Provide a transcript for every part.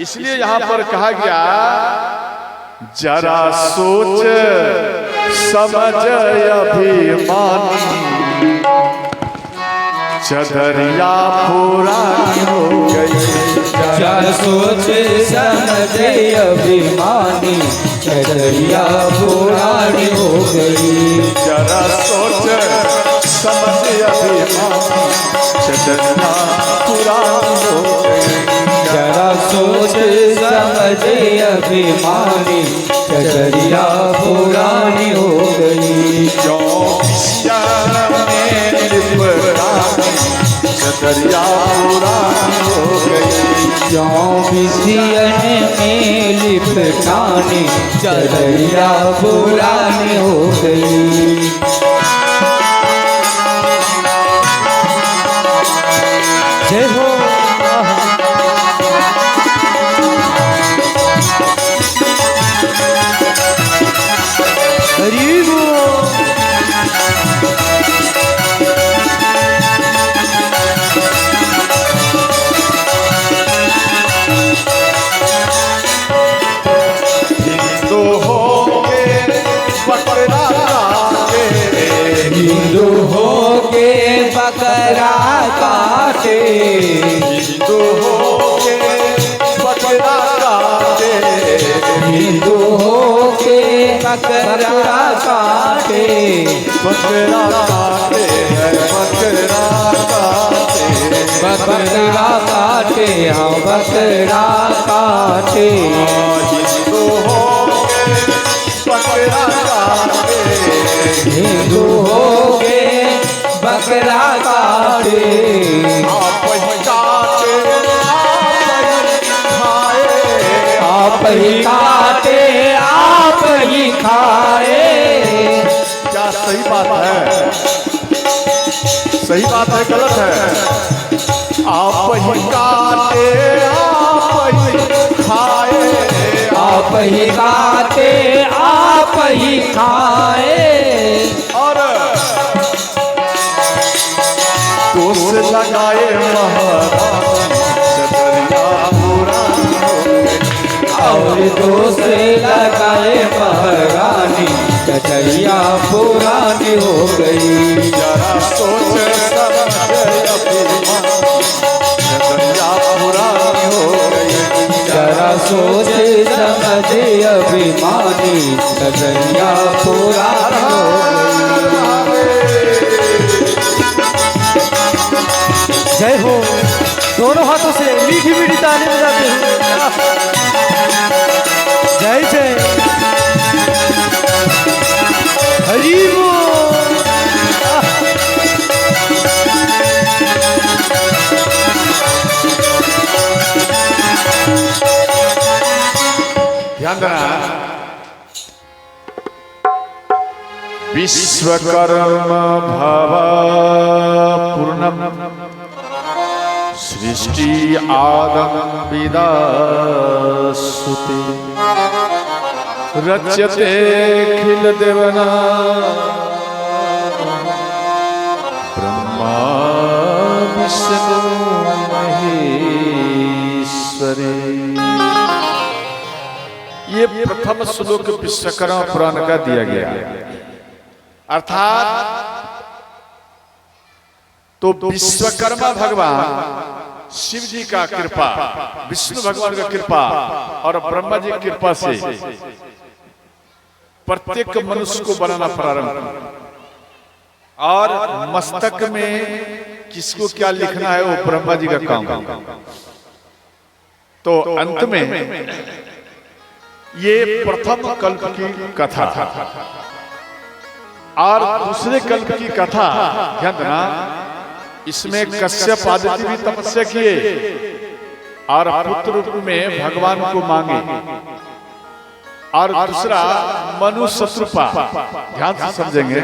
इसलिए यहाँ पर कहा गया जरा सोच समझ अभिमानी चदरिया पुरानी हो गई। जरा सोच समझ अभिमानी चदरिया पुरानी हो गई। जरा सोच समझ अभिमानी चदरिया पुरानी हो गई। जरा सोच समझ अभिमानी चदरिया पुरानी हो गई। चदरिया पुरानी हो गई। क्यों बिसियन में लिपटानी चदरिया पुरानी हो गई। जय हो। हरि बोल। हिंदू हो के बकरा काटे। हिंदू हो के बकरा काटे। हिंदू हो के बकरा काटे। हिंदू हो के बकरा काटे। बकरा काटे बकरा काटे। बकरा काटे हाँ बकरा काटे। हिंदू हो के बकरा काटे। हिंदू हो के बकरा काटे। आप ही काटे आप ही काटे आप ही खाए। क्या सही बात है? सही बात है गलत है? आप ही काटे आप ही खाए। आप ही काटे आप ही खाए। और दोष लगाए महारानी चदरिया पुरानी हो गई। और दोष लगाए महारानी चदरिया पुरानी हो गई। जरा सोच समझ अभिमानी चदरिया पुरानी हो गई। जरा सोच समझ अभिमानी चदरिया पुरानी हो गई। जय हो। दोनों हाथों से मीठी मीठी ताली बजाते हैं। जय जय हरि बोल। ध्यान देना। विश्वकर्म भव पूर्णम सृष्टि आदम विदासुते रच्यते खिल देवना ब्रह्मा विष्णु महेश्वरी। ये प्रथम श्लोक विश्वकर्मा पुराण का दिया गया। अर्थात तो विश्वकर्मा भगवान शिव जी का कृपा, विष्णु भगवान का कृपा और ब्रह्मा जी की कृपा से प्रत्येक मनुष्य को बनाना प्रारंभ किया। और मस्तक में किसको क्या लिखना है वो ब्रह्मा जी का काम। तो अंत में ये प्रथम कल्प की कथा और दूसरे कल्प की कथा। ध्यान देना, इसमें कश्यप आदित्य भी तपस्या किए और पुत्र रूप में भगवान को मांगे। और दूसरा मनु शत्रुपा। ध्यान से समझेंगे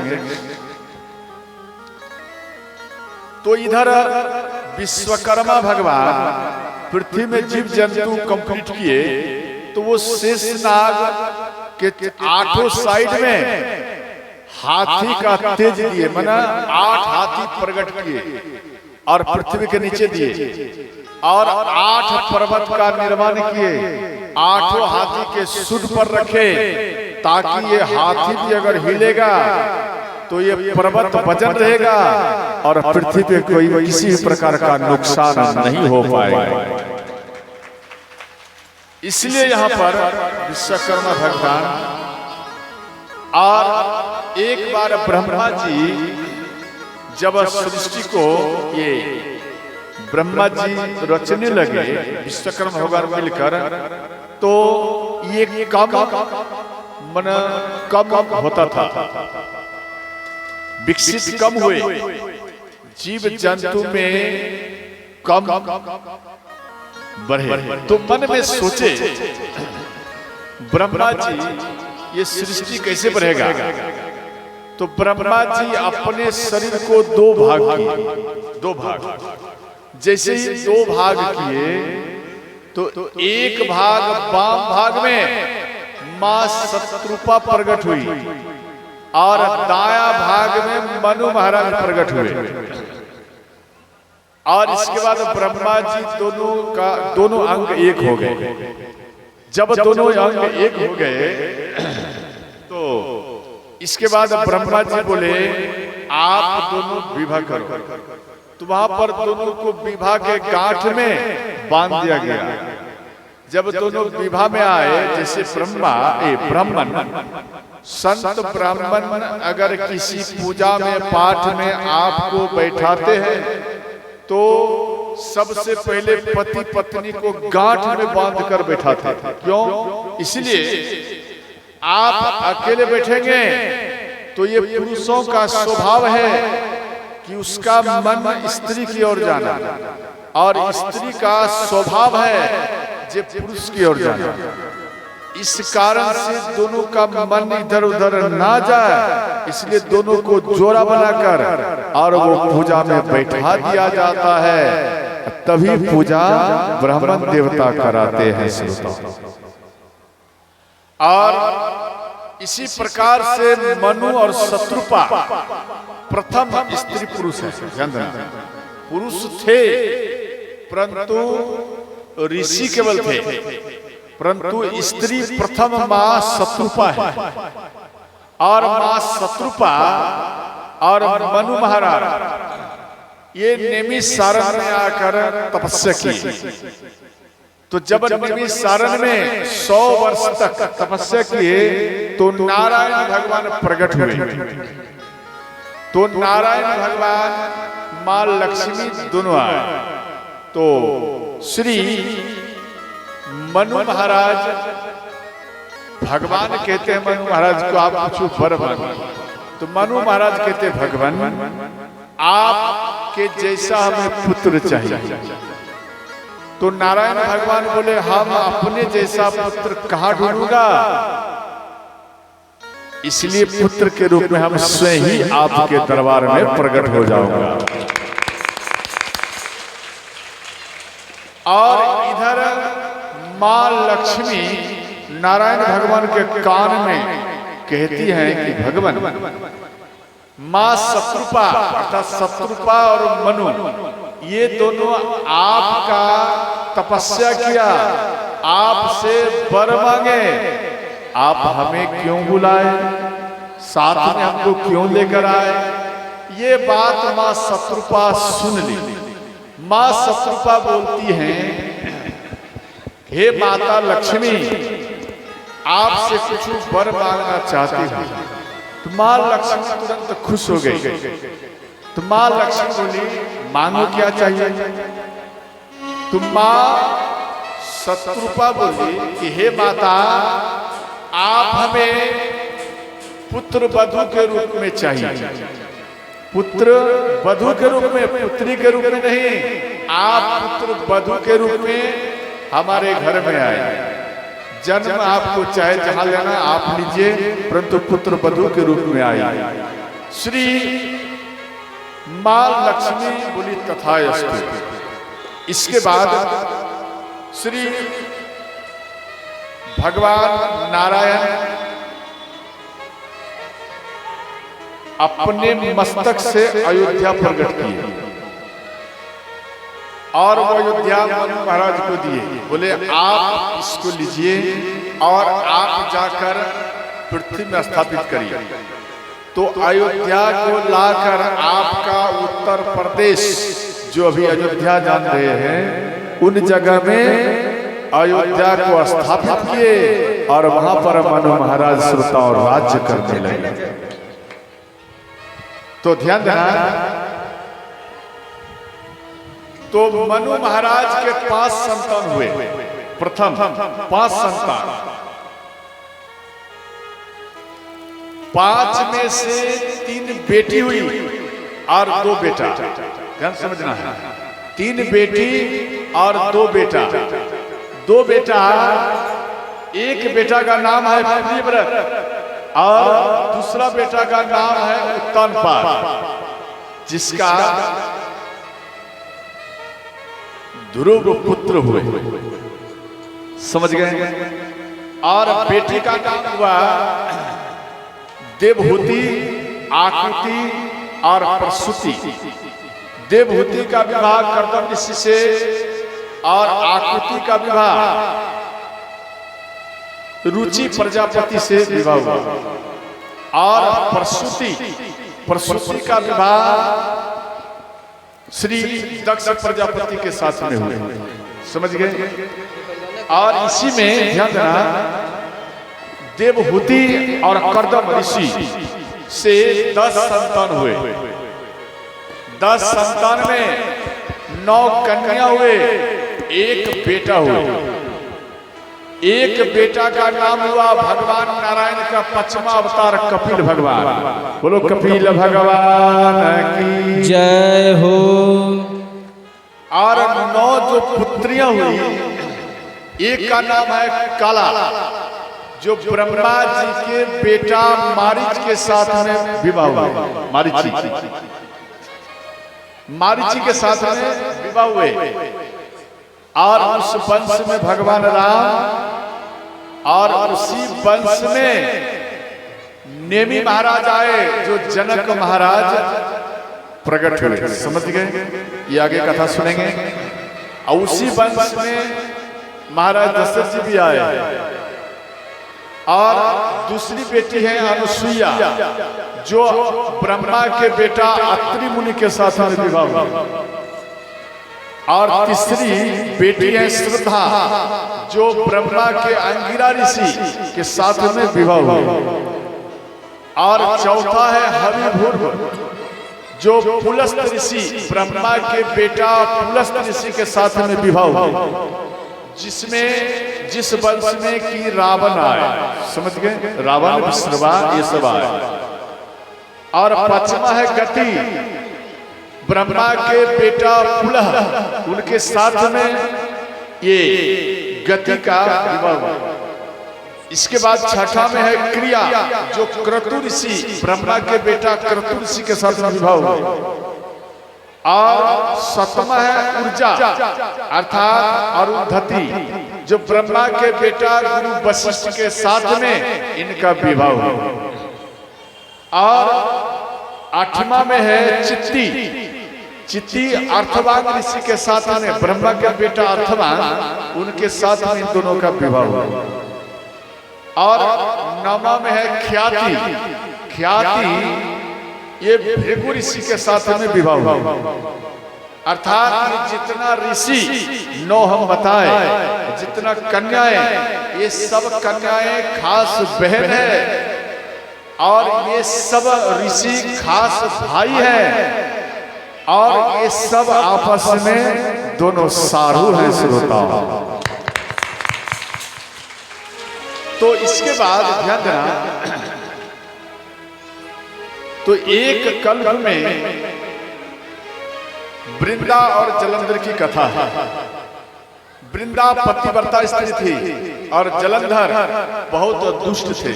तो इधर विश्वकर्मा भगवान पृथ्वी में जीव जंतु कंप्लीट किए तो वो शेषनाग के 8 साइड में हाथी का तेज दिए, माना 8 हाथी प्रकट किए और पृथ्वी के नीचे दिए और 8 पर्वत का निर्माण किए, 8 हाथी के सूंड पर रखे, ताकि ये हाथी भी अगर हिलेगा तो ये पर्वत वजन रहेगा और पृथ्वी पे कोई किसी भी प्रकार का नुकसान नहीं हो पाएगा। इसलिए यहाँ पर विश्वकर्मा भगवान, और एक बार ब्रह्मा जी जब सृष्टि को ये ब्रह्मा जी रचने लगे, विश्वकर्मा भगवान मिलकर, तो ये कम होता था, विकसित कम हुए, जीव जंतु में कम बढ़े। तो मन में सोचे ब्रह्मा जी ये सृष्टि कैसे बढ़ेगा, तो ब्रह्मा जी अपने शरीर को 2 भाग किए, 2 भाग। जैसे ही 2 भाग किए तो एक भाग वाम भाग में मां शत्रुपा प्रकट हुई और दाया भाग में मनु महाराज प्रकट हुए। और इसके बाद ब्रह्मा जी दोनों अंग एक हो गए। जब दोनों अंग एक हो गए तो इसके बाद ब्रह्मा जी बोले आप दोनों विवाह करो। तो वहां पर दोनों को विवाह के गांठ में बांध दिया गया। जब दोनों विवाह में आए, जैसे ब्राह्मण संत ब्राह्मण अगर किसी पूजा में पाठ में आपको बैठाते हैं तो सबसे पहले पति पत्नी को गांठ में बांध कर बैठाते थे। क्यों? इसलिए आप अकेले बैठेंगे तो ये पुरुषों का स्वभाव है कि उसका मन स्त्री की ओर जाना, और स्त्री का स्वभाव है जे पुरुष की ओर जाना। इस कारण से दोनों का मन इधर उधर ना जाए, इसलिए दोनों को जोड़ा बनाकर और वो पूजा में बैठा दिया जाता है। तभी पूजा ब्राह्मण देवता कराते हैं श्रोता। और इसी प्रकार से मनु और शत्रुपा प्रथम स्त्री पुरुष है। पुरुष थे परंतु ऋषि केवल थे, परंतु स्त्री प्रथम मां शत्रुपा है। और मां शत्रुपा और मनु महाराज ये नैमिषारण्य में आकर तपस्या की। तो जब नैमिषारण्य में 100 वर्ष तक तपस्या किए तो नारायण भगवान प्रकट हुए। तो नारायण भगवान मां लक्ष्मी दोनों आए। तो श्री मनु महाराज भगवान कहते हैं मनु महाराज को, आप कुछ वर मांगो। तो मनु महाराज कहते भगवान आपके जैसा हमें पुत्र चाहिए। तो नारायण भगवान बोले हम अपने जैसा पुत्र कहाँ ढूंढूंगा, इसलिए पुत्र के रूप में हम स्वयं ही आपके दरबार में प्रकट हो जाऊंगा। और इधर मां लक्ष्मी नारायण भगवान के कान में कहती हैं कि भगवान मां शत्रुपा अर्थात शत्रुपा और मनु ये दोनों आपका तपस्या किया, आपसे वर मांगे, आप हमें क्यों बुलाए, साथ में हमको क्यों लेकर आए। ये बात मां शत्रुपा सुन ली। मां शत्रुपा बोलती हैं हे माता लक्ष्मी आपसे कुछ वर मांगना चाहती हूं। तो मां लक्ष्मी तुरंत खुश हो गई। तो मां लक्ष्मी बोली मांगो क्या चाहिए। तो मां शत्रुपा बोली कि हे माता आप हमें पुत्र वधू के रूप में चाहिए। पुत्र वधू के रूप में, पुत्री के रूप में नहीं। आप पुत्र वधू के रूप में हमारे घर में आए। जन्म आपको चाहे जहां लेना आप लीजिए, परंतु पुत्र वधू के रूप में आए। श्री मां लक्ष्मी बोली तथास्तु। इसके बाद श्री भगवान नारायण अपने मस्तक से अयोध्या प्रकट किए। और वो अयोध्या मनु महाराज को दिए, बोले आप इसको लीजिए और आप जाकर पृथ्वी में स्थापित करिए। तो अयोध्या को लाकर आपका उत्तर प्रदेश, जो अभी अयोध्या जान रहे हैं, उन जगह में अयोध्या को स्थापित किए और वहां पर मनु महाराज श्रोता और राज्य करने लगे। तो ध्यान देना, तो मनु महाराज के 5 संतान हुए। प्रथम 5 संतान, 5 में से 3 बेटी हुई और 2 बेटा। ध्यान समझना है, 3 बेटी और 2 बेटा। 2 बेटा, एक बेटा का नाम है प्रियव्रत और दूसरा बेटा का नाम है उत्तानपाद, जिसका ध्रुव पुत्र हुए। समझ गए? और बेटी का नाम हुआ देवहूति, आकृति और प्रसूति। देवहूति का विवाह कर्दम ऋषि से और आकृति का विवाह रुचि प्रजापति से विवाह हुआ। और प्रसूति का विवाह श्री दक्ष प्रजापति के साथ में हुए। समझ गए? और इसी में ध्यान देना, देवहूति और कर्दम ऋषि से 10 संतान हुए। 10 संतान में 9 कन्या हुए, 1 बेटा हुआ। 1 बेटा का नाम हुआ भगवान नारायण का 5वां अवतार कपिल भगवान। बोलो कपिल भगवान की जय हो। और 9 जो पुत्रियां हुई, एक का नाम है काला, जो ब्रह्मा जी के बेटा मारीच के साथ में विवाह हुआ। मारीची के साथ में विवाह हुए। और उस वंश में भगवान राम, और उसी वंश में नेमी महाराज आए, जो जनक महाराज प्रकट हुए। समझ गए? ये आगे कथा सुनेंगे। और उसी वंश में महाराज दशरथ जी भी आए। और दूसरी बेटी है अनुसुईया, जो ब्रह्मा के बेटा अत्रि मुनि के साथ में विवाह हुआ। और तीसरी बेटी है श्रद्धा, जो ब्रह्मा के अंगिरा ऋषि के साथ में विवाह हुआ। और चौथा है हरिभूर्व, जो पुलस्त ऋषि, ब्रह्मा के बेटा पुलस्त ऋषि के साथ में विवाह हुआ, जिस वंश में कि रावण आए। समझ गए? रावण, विश्रवा, ये सब आए। और 5वां है गति, ब्रह्मा के बेटा पुलह, उनके साथ में ये गति का विवाह हुआ। इसके बाद 6ठा में है क्रिया, जो क्रतु ऋषि, ब्रह्मा के बेटा क्रतु ऋषि के साथ में विवाह हुआ। और 7वां है ऊर्जा, अर्थात अरुंधति, जो ब्रह्मा के बेटा गुरु वशिष्ठ के साथ में इनका विवाह हुआ। और 8वां में है चित्ती, अर्थवान ऋषि के साथ में, ब्रह्मा के बेटा अर्थवान, उनके साथ में इन दोनों का विवाह हुआ। और 9वां में है ख्याति, ये भृगु ऋषि के साथ में विवाह हुआ। अर्थात जितना ऋषि 9 हम बताए, जितना कन्याएं, ये सब कन्याएं खास बहन है, और ये सब ऋषि खास भाई है, और ये सब आपस में दोनों सारू हैं श्रोताओं। तो इसके बाद ध्यान देना, तो एक कल्प में वृंदा और जलंधर की कथा है। वृंदा पतिव्रता स्त्री थी और जलंधर बहुत दुष्ट थे।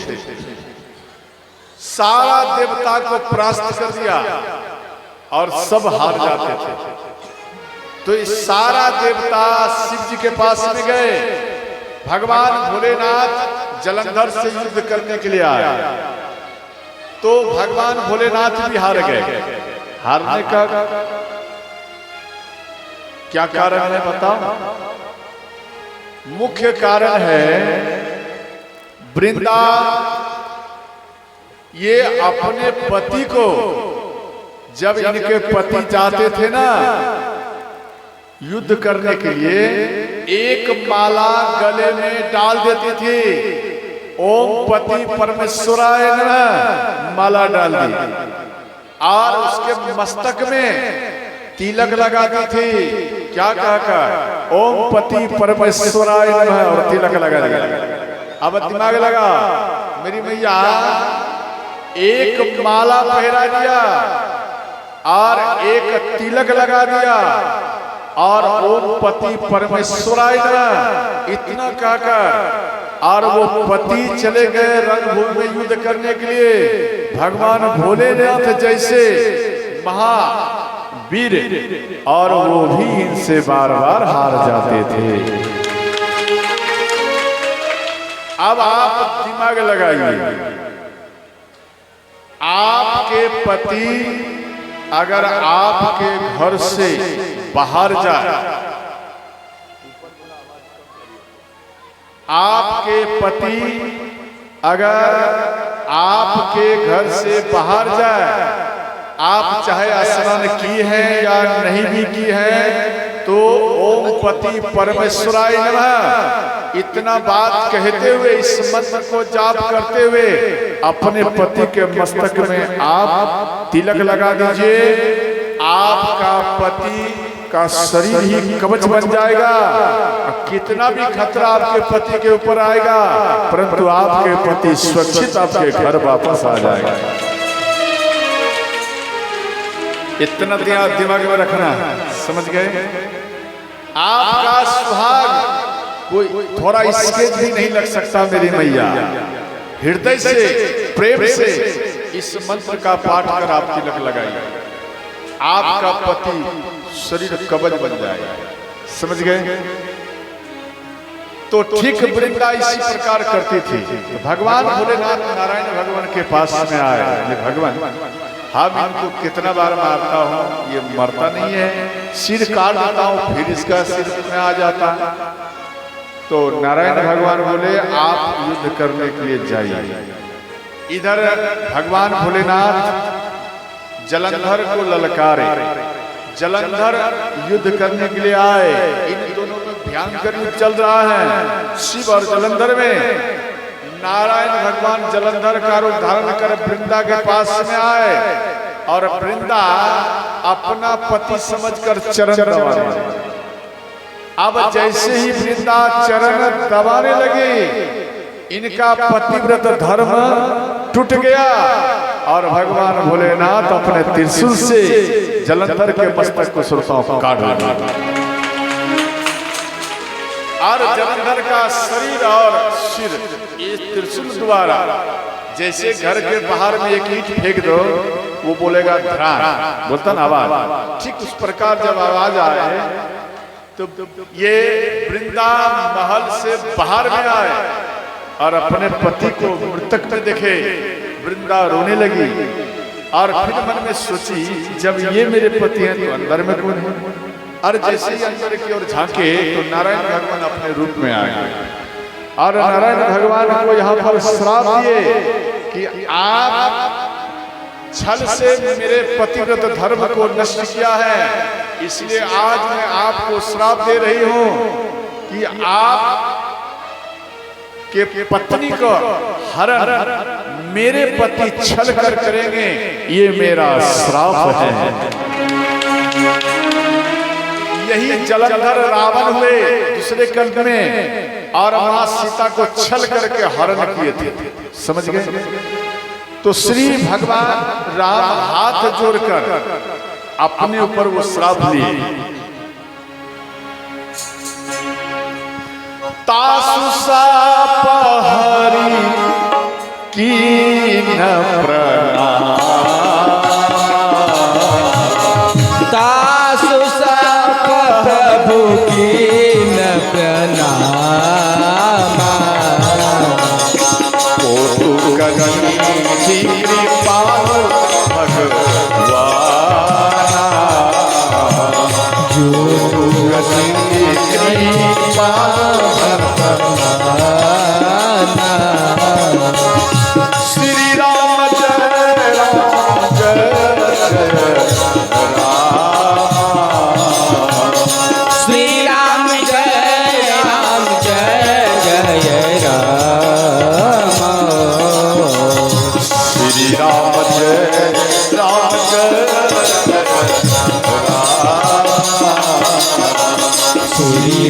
सारा देवता को परास्त कर दिया और सब हार जाते थे। तो इस सारा देवता शिव जी के पास में गए। भगवान भोलेनाथ जलंधर से युद्ध करने के लिए आए, तो भगवान भोलेनाथ भी हार गए। हारने का क्या कारण है बताओ? मुख्य कारण है वृंदा ये अपने पति को, जब इनके पति जाते थे ना युद्ध करने के लिए, एक माला गले में डाल देती थी, ओम पति परमेश्वराय नमः माला डाल दी, और उसके मस्तक में तिलक लगाती थी। क्या कहा? ओम पति परमेश्वराय नमः, और तिलक लगा दिया। अब दिमाग लगा, मेरी मैया एक माला पहरा दिया और एक तिलक लगा दिया और ओम पति परमेश्वराय नमः इतना कहकर, और वो पति चले गए रणभूमि में युद्ध करने के लिए। भगवान भोलेनाथ जैसे महावीर, और वो भी इनसे बार बार हार जाते थे। अब आप दिमाग लगाइए, आपके पति अगर आपके घर से बाहर जाए, आपके पति अगर आपके घर से बाहर जाए, आप चाहे स्नान की है या नहीं भी की है, तो ओम पति परमेश्वराय नमः इतना बात कहते हुए, इस मंत्र को जाप करते हुए अपने पति के मस्तक में आप तिलक लगा दीजिए। आपका पति का शरीर ही कवच बन जाएगा। कितना भी खतरा आपके पति के ऊपर आएगा, परंतु आपके पति सुरक्षित आपके घर वापस आ जाएगा। इतना दिमाग में रखना, समझ गए? आपका सुहाग कोई थोड़ा स्केच भी नहीं लग सकता मेरी मैया। हृदय से, प्रेम से इस मंत्र का पाठ कर आप तिलक लगाइए, आपका पति शरीर कवच बन जाएगा। समझ गए? तो ठीक वृंदा इसी प्रकार करती थी। तो भगवान भोलेनाथ नारायण भगवान के पास में आए, भगवान हम इनको कितना बार मारता हूँ, ये मरता नहीं है, सिर काट देता हूँ फिर इसका सिर में आ जाता। तो नारायण भगवान बोले आप युद्ध करने के लिए जाइए। इधर भगवान भोलेनाथ जलंधर को ललकारे, जलंधर युद्ध करने के लिए आए। इन दोनों में भयंकर युद्ध चल रहा है, शिव और जलंधर में। नारायण भगवान जलंधर का रूप धारण कर वृंदा के पास में आए, और वृंदा अपना पति समझकर चरण दबाने लगी। अब जैसे ही वृंदा चरण दबाने लगी, इनका पतिव्रत धर्म टूट गया, और भगवान भोलेनाथ अपने त्रिशूल से जलंधर के मस्तक को सुरताओं को काट दिया, और जलंधर का शरीर और सिर इस त्रिशूल द्वारा, जैसे घर के बाहर में एक ईंट फेंक दो वो बोलेगा धड़ाम, बोलता ना आवाज, ठीक उस प्रकार जब आवाज आए तो ये वृंदा महल से बाहर में आए और अपने पति को मृतक में देखे। वृंदा रोने लगी और फिर मन में सोची, जब ये मेरे पति हैं तो अंदर में कौन है? और जैसे ही अंदर की ओर झांके तो नारायण भगवान अपने रूप में आ गए, और नारायण भगवान को यहाँ पर श्राप दिए कि आप छल से मेरे पतिव्रत धर्म को नष्ट किया है, इसलिए आज मैं आपको श्राप दे रही हूँ कि आप के पत्नी को हरण मेरे पति छल कर करेंगे, ये मेरा श्राप है। यही जलंधर रावण हुए दूसरे कल्प में, और मां सीता को छल करके हरण किए थे। समझ गए? तो श्री भगवान राम हाथ जोड़कर अपने ऊपर वो श्राप लिए। तासु साप हरि कीन प्रणाम, तासु साप प्रभु कीन प्रणाम, कोटु करी कृपालु भगवान, जो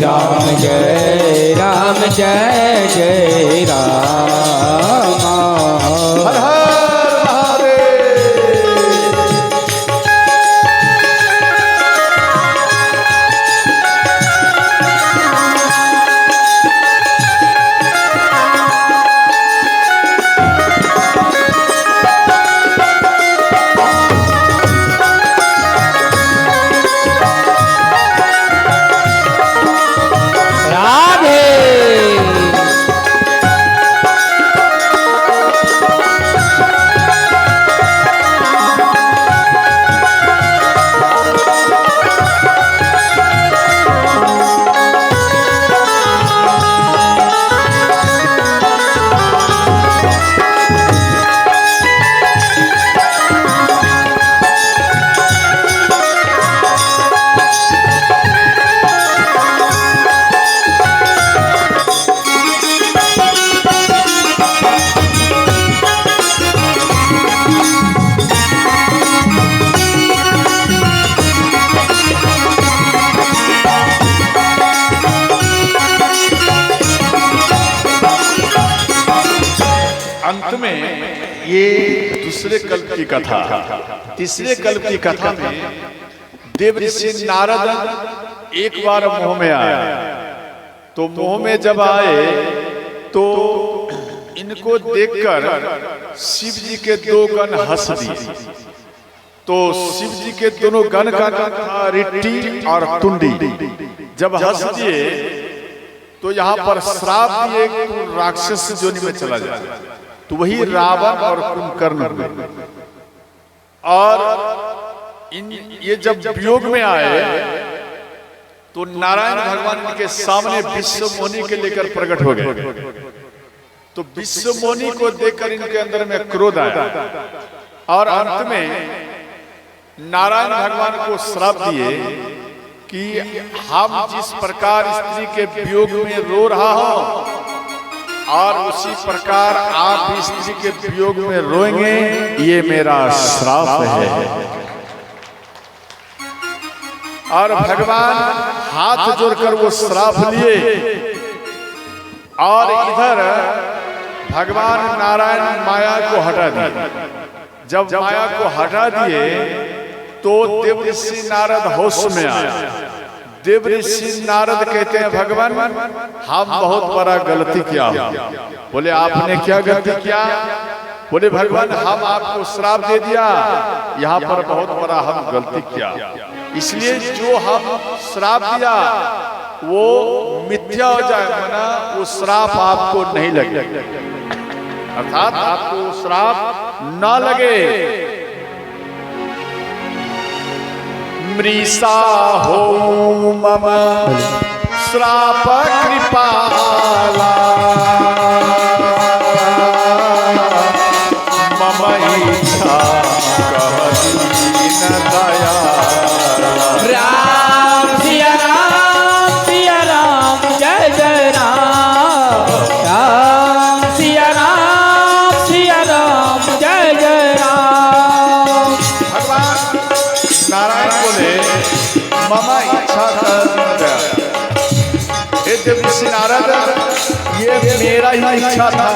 राम जय राम जय जय राम। हर हर महादेव। अंत में ये दूसरे कल्प की कथा, तीसरे कल्प की कथा में देव ऋषि नारद एक बार मोह में आया। तो मोह में जब आए तो इनको देखकर शिव जी के दो गण हंस दिए। तो शिव जी के दोनों गण का नाम था रिट्टी और तुंडी। जब हंस दिए तो यहाँ पर श्राप दिए कि राक्षस योनि में चला जाए। तो वही रावण और कुंभकर्ण हुए। और ये जब वियोग में आए तो नारायण भगवान के सामने विश्वमोनि के लेकर प्रकट हो गए। तो विश्वमोनि को देखकर इनके अंदर में क्रोध आया और अंत में नारायण भगवान को श्राप दिए कि हम जिस प्रकार स्त्री के वियोग में रो रहा हूं और उसी प्रकार आप भी स्त्री के वियोग में रोएंगे, ये मेरा श्राप है। और भगवान हाथ जोड़कर वो श्राप लिए और इधर भगवान नारायण माया को हटा दिए। जब माया को हटा दिए तो देव ऋषि नारद होश में आए। देव ऋषि नारद कहते हैं भगवान हम बहुत बड़ा गलती किया। बोले आपने क्या गलती किया? बोले भगवान हम आपको श्राप दे दिया, यहाँ पर बहुत बड़ा हम गलती किया, इसलिए जो हम श्राप दिया वो मिथ्या हो जाए, मना वो श्राप आपको नहीं लगे, अर्थात आपको श्राप ना लगे। मृषा हो मम श्राप कृपाला मम इच्छा कहती न दया। राम सिया राम जय जय राम। राम सिया राम जय जय राम। भगवान नारायण बोले मम इच्छा देव ऋषि नारद ये मेरा ही इच्छा था।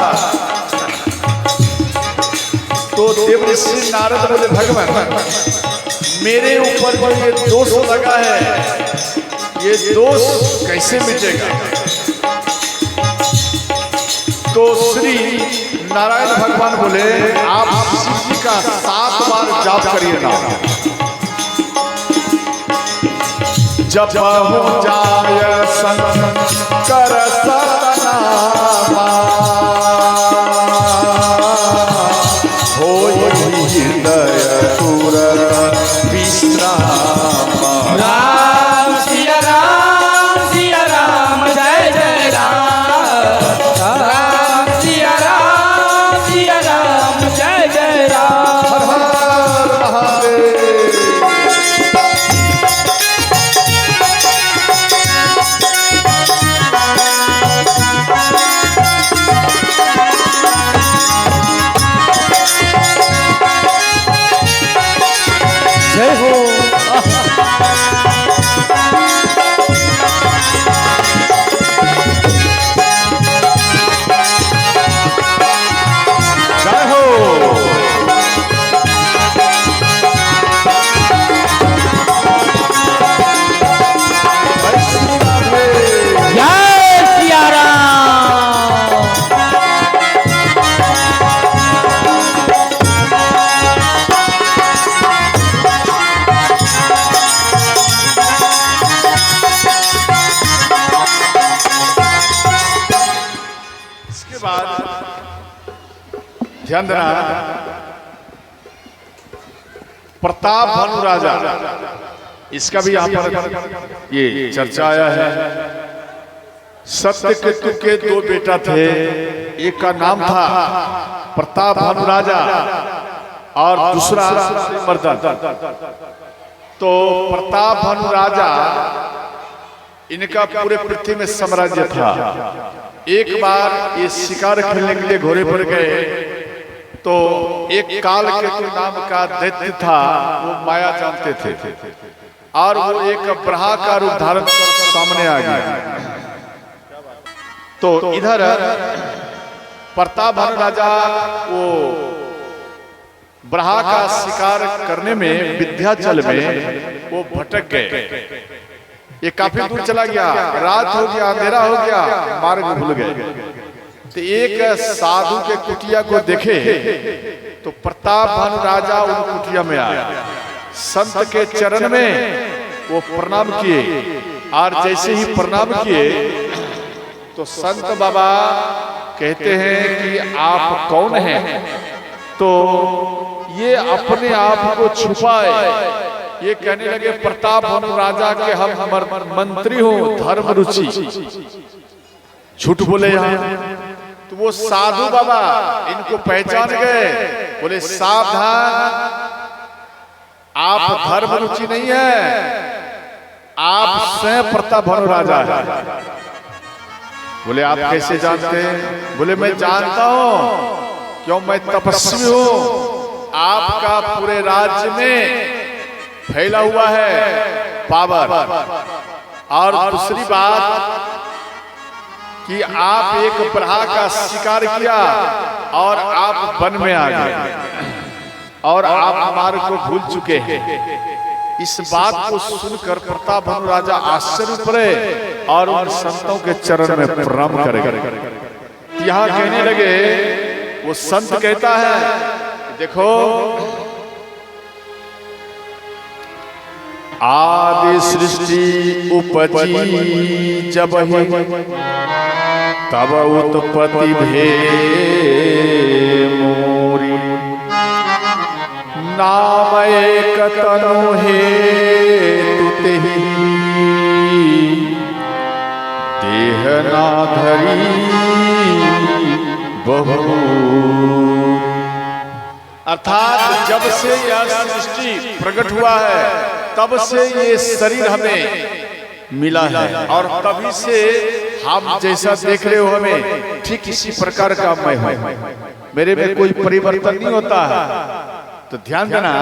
तो देव ऋषि नारद बोले भगवान मेरे ऊपर जो ये दोष लगा है ये दोष कैसे मिटेगा? तो श्री नारायण भगवान बोले आप शिव जी का 7 बार जाप करिए ना। जब हो जाय शंकर सतनामा होय हृदय तुरत विश्रामा। राम सिया राम जय जय राम। राम सिया राम जय जय राम। हर हर महादेव। इसके बाद ध्यान देना, प्रताप भानु राजा, इसका भी यहां पर ये चर्चा आया है। सत्यकेतु के दो बेटा थे, एक का नाम था प्रताप भानु राजा और दूसरा मर्दन। तो प्रताप भानु राजा, इनका पूरे पृथ्वी में साम्राज्य था। एक बार ये शिकार खेलने के लिए घोड़े पर गए, तो एक काल केतु नाम का दैत्य था, वो माया जानते थे और वो एक ब्रहा का रूप धारण कर सामने आ गया। तो इधर प्रताप भानु राजा वो ब्रहा का शिकार करने में विंध्याचल में वो भटक गए। ये काफी दूर चला गया, रात हो गया, अंधेरा हो गया, मार्ग भूल गए। तो एक साधु के कुटिया को देखे तो प्रताप भानु राजा उन कुटिया में आया, संत के चरण में वो प्रणाम किए और जैसे ही प्रणाम किए तो संत बाबा कहते हैं कि आप कौन हैं? तो ये अपने आप को छुपाए, ये कहने लगे प्रताप भानु राजा के हम मंत्री हो, धर्म रुचि। झूठ बोले यहाँ। तो वो साधु बाबा इनको पहचान गए, बोले सावधान, आप धर्म रुचि नहीं है, आप स्वयं प्रताप भानु राजा है। बोले आप कैसे जानते हैं? बोले मैं जानता हूं, क्यों मैं तपस्वी हूं, आपका पूरे राज्य में फैला हुआ है पावर। और दूसरी बात कि आप एक ब्रहा का शिकार किया और आप वन में आ गए और आप हमारे को भूल चुके हैं। इस बात को सुनकर प्रताप भानु राजा आश्चर्य पड़े और उन संतों के चरण में प्रणाम करेंगे। यहाँ कहने लगे, वो संत कहता है देखो, आदि सृष्टि उपजी जब ही तब उत्पत्ति भे मोरी, नाम एक तनु हेतु तेहि देह ना धरी बहु। अर्थात जब से यह सृष्टि प्रकट हुआ है तब से ये शरीर हमें मिला है और तभी से हम जैसा देख रहे हो हमें ठीक इसी प्रकार का मैं हूं, मेरे में कोई परिवर्तन नहीं होता है। तो ध्यान देना,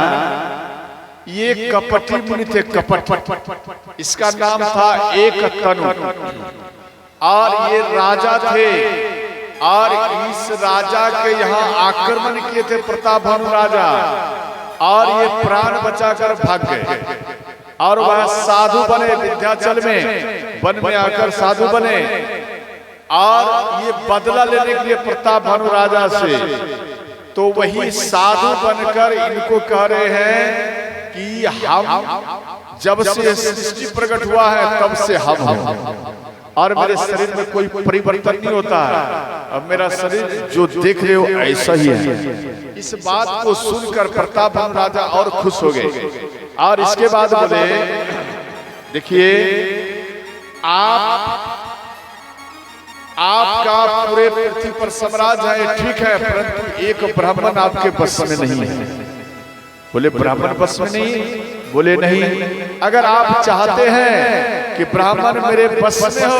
ये कपटी मुनि थे, कपट, इसका नाम था एक तनु, और ये राजा थे और इस राजा के यहाँ आक्रमण किए थे प्रताप भानु राजा, और ये प्राण बचाकर भाग गए और वह साधु बने विंध्याचल में, वन में आकर साधु बने और ये बदला लेने के लिए प्रताप भानु राजा से। तो वही साधु बनकर इनको कह रहे हैं कि हम जब से सृष्टि प्रकट हुआ है तब से हम हैं और मेरे शरीर में कोई परिवर्तन नहीं होता है, अब मेरा शरीर जो देख रहे हो ऐसा ही है। इस बात को सुनकर प्रताप भानु राजा और खुश हो गए और इसके बाद बोले, देखिए आपका पूरे पृथ्वी पर साम्राज्य है, ठीक है, परंतु एक ब्राह्मण आपके बस में नहीं है। बोले ब्राह्मण बस में नहीं? बोले नहीं, अगर आप चाहते हैं कि ब्राह्मण मेरे बस में हो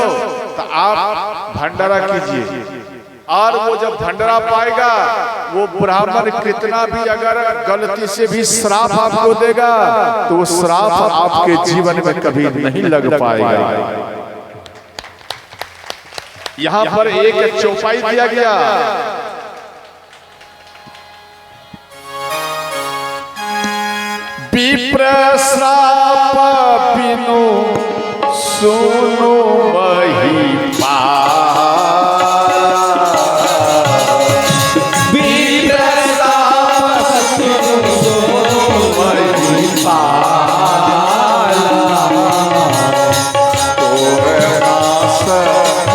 तो आप भंडारा कीजिए, और वो जब भंडारा पाएगा वो ब्राह्मण कितना भी अगर गलती से भी श्राप आपको देगा तो वो श्राप आपके जीवन में कभी नहीं लग पाएगा। यहाँ पर एक चौपाई दिया गया, विप्र श्राप बिनु सुनो वही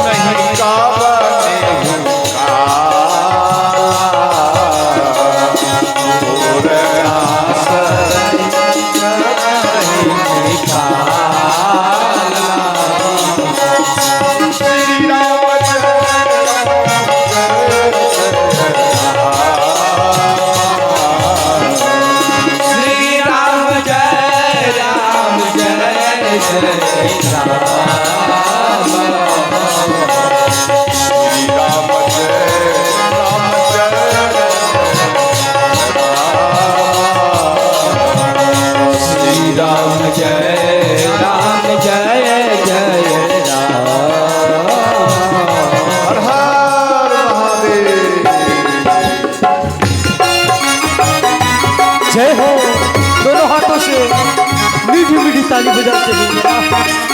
नहीं का बने जय राम जय जय राम। हर हर महादेव। जय हो। दोनों हाथों से मीठी मीठी ताली बजाते हुए